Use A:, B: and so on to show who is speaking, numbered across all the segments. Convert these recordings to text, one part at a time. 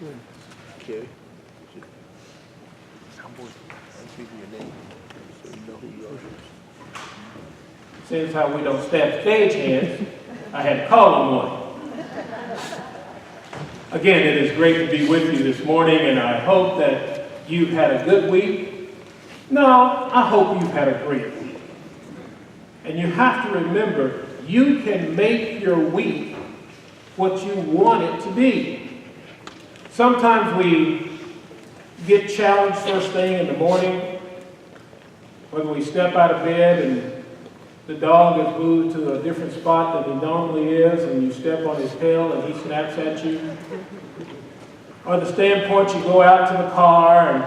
A: Carrie, I'll give you your name so you know who you are.
B: Since how we don't stab stage hands, I had to call him one. Again, it is great to be with you this morning, and I hope that you've had a good week. No, I hope you've had a great week. And you have to remember, you can make your week what you want it to be. Sometimes we get challenged first thing in the morning, whether we step out of bed and the dog has moved to a different spot than he normally is, and you step on his tail and he snaps at you. Or the standpoint you go out to the car and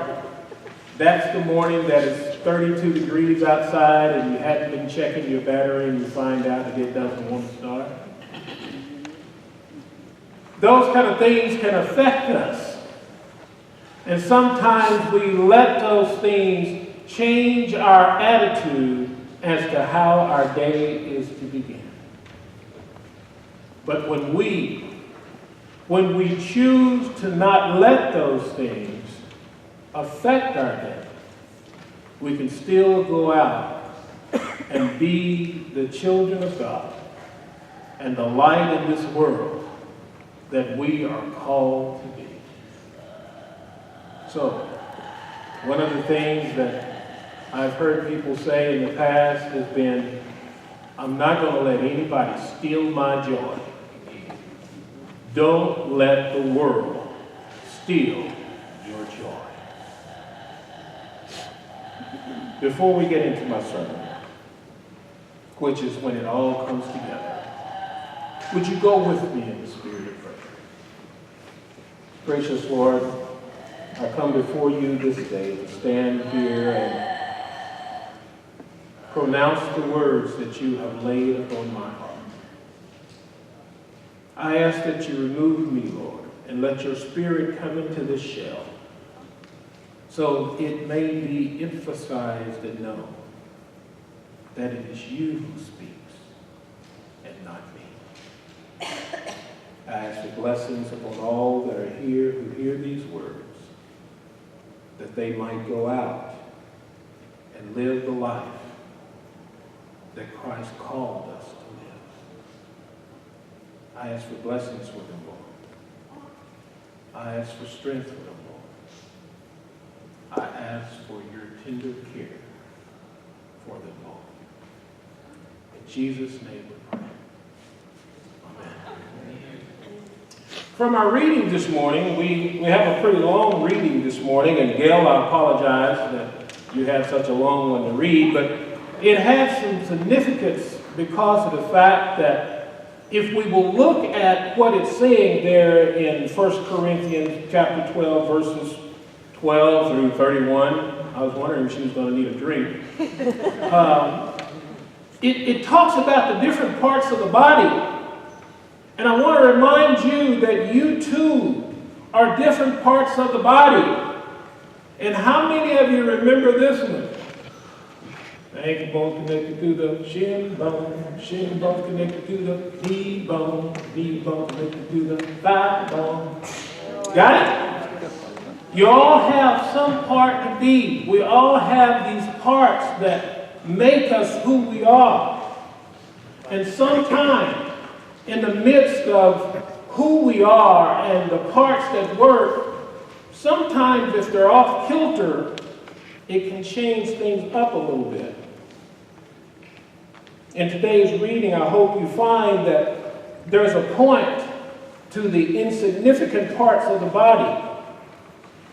B: that's the morning that it's 32 degrees outside and you hadn't been checking your battery and you find out that it doesn't want to start. Those kind of things can affect us. And sometimes we let those things change our attitude as to how our day is to begin. But when we choose to not let those things affect our day, we can still go out and be the children of God and the light in this world that we are called to be. So, one of the things that I've heard people say in the past has been, I'm not going to let anybody steal my joy. Don't let the world steal your joy. Before we get into my sermon, which is when it all comes together, would you go with me in the spirit of prayer? Gracious Lord, I come before you this day to stand here and pronounce the words that you have laid upon my heart. I ask that you remove me, Lord, and let your spirit come into this shell so it may be emphasized and known that it is you who speaks and not me. I ask for blessings upon all that are here who hear these words, that they might go out and live the life that Christ called us to live. I ask for blessings for them, Lord. I ask for strength for them, Lord. I ask for your tender care for them, Lord. In Jesus' name we pray. Amen. From our reading this morning, we have a pretty long reading this morning, and Gail, I apologize that you had such a long one to read, but it has some significance because of the fact that if we will look at what it's saying there in 1 Corinthians chapter 12, verses 12 through 31, I was wondering if she was going to need a drink. It talks about the different parts of the body. And I want to remind you that you too are different parts of the body. And how many of you remember this one? Ankle bone connected to the shin bone connected to the knee bone connected to the thigh bone. Got it? You all have some part to be. We all have these parts that make us who we are. And sometimes, in the midst of who we are and the parts that work, sometimes if they're off kilter, it can change things up a little bit. In today's reading, I hope you find that there's a point to the insignificant parts of the body,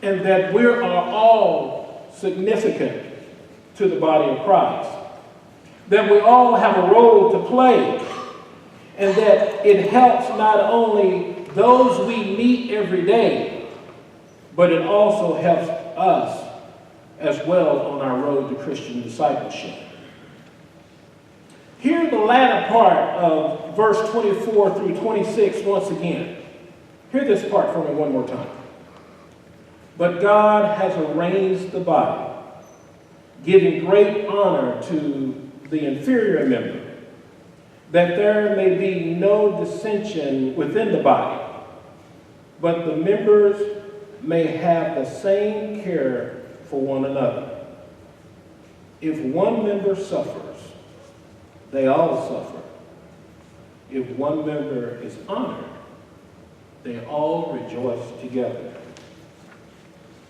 B: and that we are all significant to the body of Christ. That we all have a role to play, and that it helps not only those we meet every day, but it also helps us as well on our road to Christian discipleship. Hear the latter part of verse 24 through 26 once again. Hear this part for me one more time. But God has arranged the body, giving great honor to the inferior member, that there may be no dissension within the body, but the members may have the same care for one another. If one member suffers, they all suffer. If one member is honored, they all rejoice together.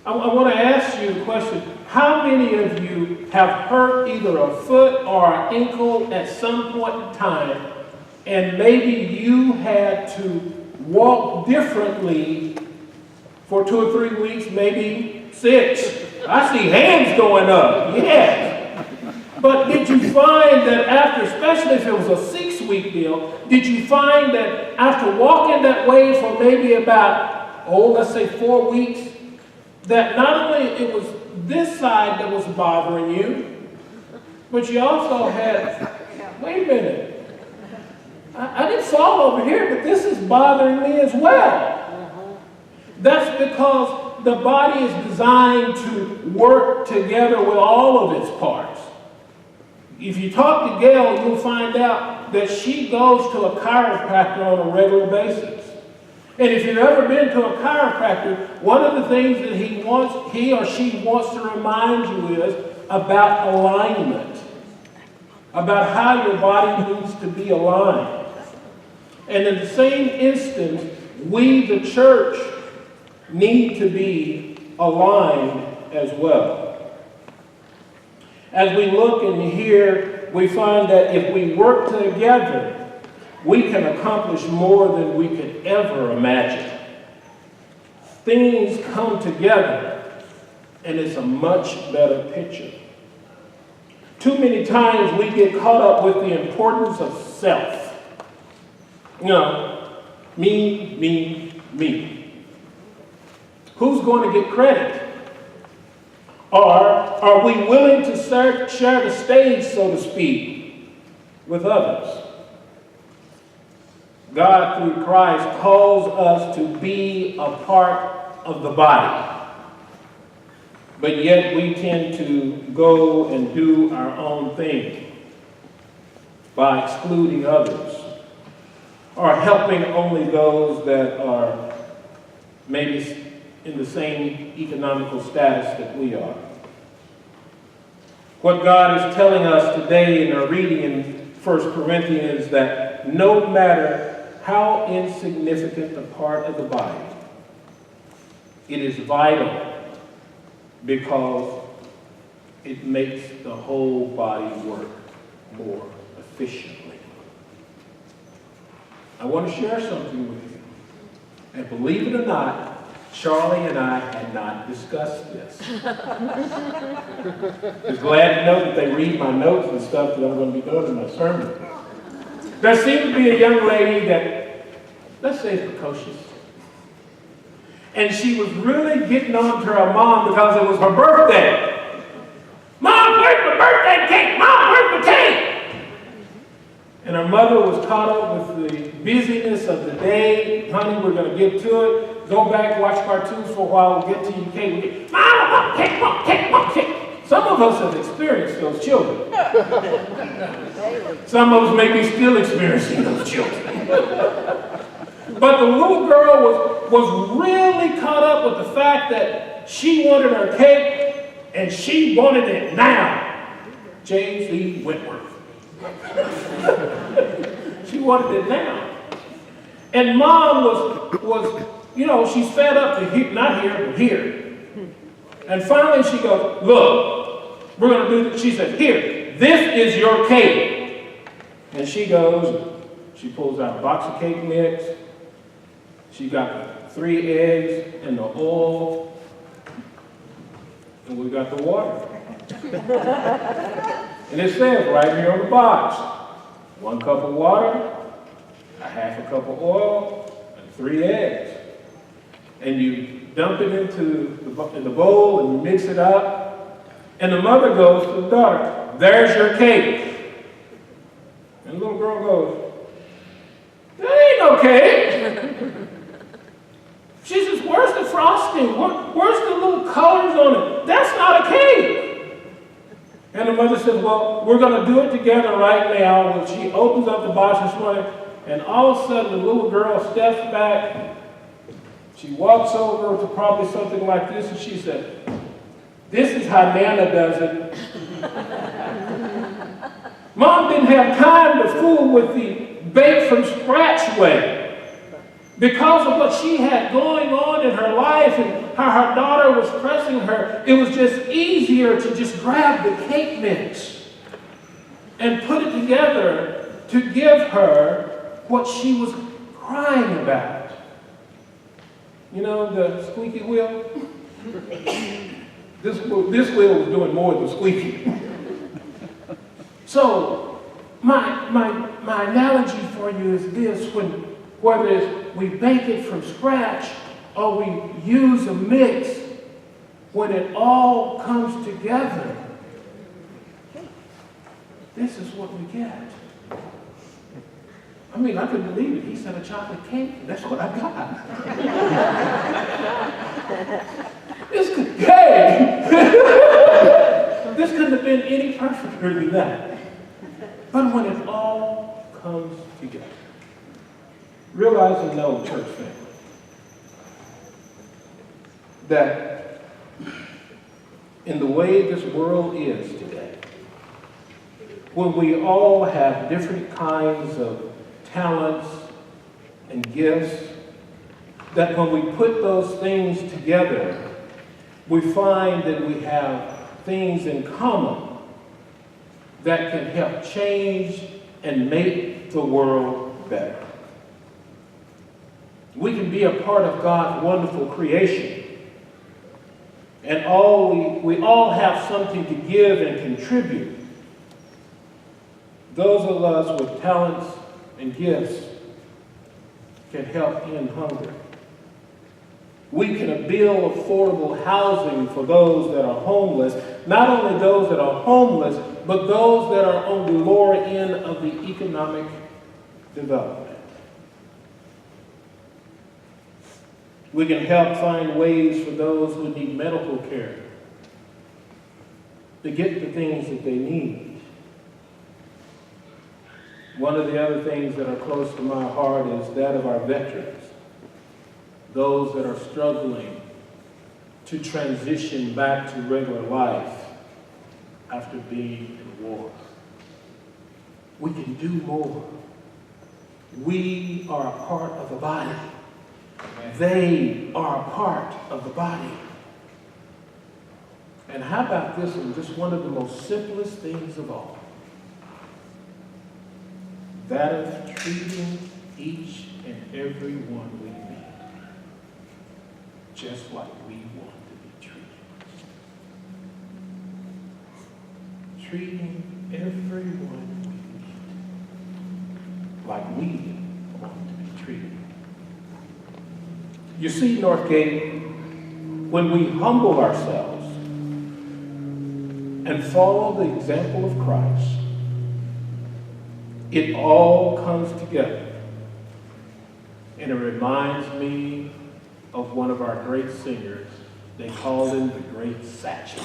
B: I want to ask you a question. How many of you have hurt either a foot or an ankle at some point in time, and maybe you had to walk differently for 2 or 3 weeks, maybe 6? I see hands going up. Yes. But did you find that after, especially if it was a 6-week deal, did you find that after walking that way for maybe about, let's say 4 weeks, that not only it was this side that was bothering you, but you also had, wait a minute, I didn't fall over here, but this is bothering me as well. That's because the body is designed to work together with all of its parts. If you talk to Gail, you'll find out that she goes to a chiropractor on a regular basis. And if you've ever been to a chiropractor, one of the things that he or she wants to remind you is about alignment, about how your body needs to be aligned. And in the same instance, we, the church, need to be aligned as well. As we look and hear, we find that if we work together, we can accomplish more than we could ever imagine. Things come together, and it's a much better picture. Too many times we get caught up with the importance of self. Me, me, me. Who's going to get credit? Or are we willing to share the stage, so to speak, with others? God, through Christ, calls us to be a part of the body. But yet we tend to go and do our own thing by excluding others or helping only those that are maybe in the same economical status that we are. What God is telling us today in our reading in 1 Corinthians, that no matter how insignificant a part of the body, it is vital because it makes the whole body work more efficiently. I want to share something with you. And believe it or not, Charlie and I had not discussed this. Just glad to know that they read my notes and stuff that I'm going to be doing in my sermon. There seemed to be a young lady that, let's say, is precocious. And she was really getting on to her mom because it was her birthday. Mom, where's my birthday cake? Mom, where's my cake? And her mother was caught up with the busyness of the day. Honey, we're going to get to it. Go back, watch cartoons for a while, we'll get to your cake. Mom, I want cake, want cake, want cake. Some of us have experienced those children. Some of us may be still experiencing those children. But the little girl was really caught up with the fact that she wanted her cake and she wanted it now. James E. Whitworth. She wanted it now. And mom was she's fed up to here, not here, but here. And finally she goes, look, we're going to do this. She said, here, this is your cake. And she goes, she pulls out a box of cake mix. She got 3 eggs and the oil. And we got the water. And it says right here on the box, 1 cup of water, a half a cup of oil, and 3 eggs. And you dump it into the bowl and you mix it up. And the mother goes to the daughter, there's your cake. And the little girl goes, that ain't no cake. She says, where's the frosting? Where's the little colors on it? That's not a cake. And the mother says, well, we're going to do it together right now. When she opens up the box this morning, and all of a sudden the little girl steps back She walks over to probably something like this, and she said, "This is how Nana does it." Mom didn't have time to fool with the bake from scratch way. Because of what she had going on in her life and how her daughter was pressing her, it was just easier to just grab the cake mix and put it together to give her what she was crying about. You know, the squeaky wheel? This wheel was doing more than squeaky. So, my analogy for you is this: whether it's we bake it from scratch or we use a mix, when it all comes together, this is what we get. I mean, I couldn't believe it. He said a chocolate cake. That's what I got. This couldn't have been any perfecter than that. But when it all comes together, realize and know, church family, that in the way this world is today, when we all have different kinds of talents and gifts, that when we put those things together, we find that we have things in common that can help change and make the world better. We can be a part of God's wonderful creation. And we all have something to give and contribute. Those of us with talents and gifts can help end hunger. We can build affordable housing for those that are homeless, not only those that are homeless, but those that are on the lower end of the economic development. We can help find ways for those who need medical care to get the things that they need. One of the other things that are close to my heart is that of our veterans, those that are struggling to transition back to regular life after being in war. We can do more. We are a part of the body. They are a part of the body. And how about this one, just one of the most simplest things of all? That of treating each and every one we meet just like we want to be treated. Treating everyone we meet like we want to be treated. You see, Northgate, when we humble ourselves and follow the example of Christ, it all comes together. And it reminds me of one of our great singers. They called him the Great Satchel.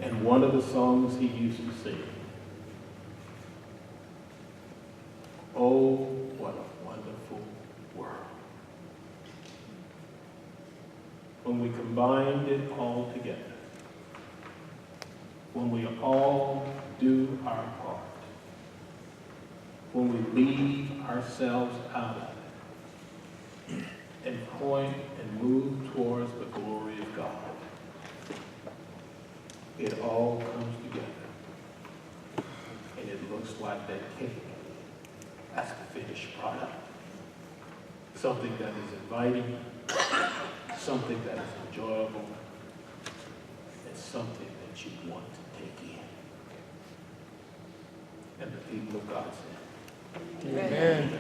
B: And one of the songs he used to sing, "Oh, what a wonderful world." When we combined it all together, when we all do our part, when we leave ourselves out of it and point and move towards the glory of God, it all comes together. And it looks like that cake. That's the finished product. Something that is inviting, something that is enjoyable, and something that you want to take in. And the people of God said,
A: Amen.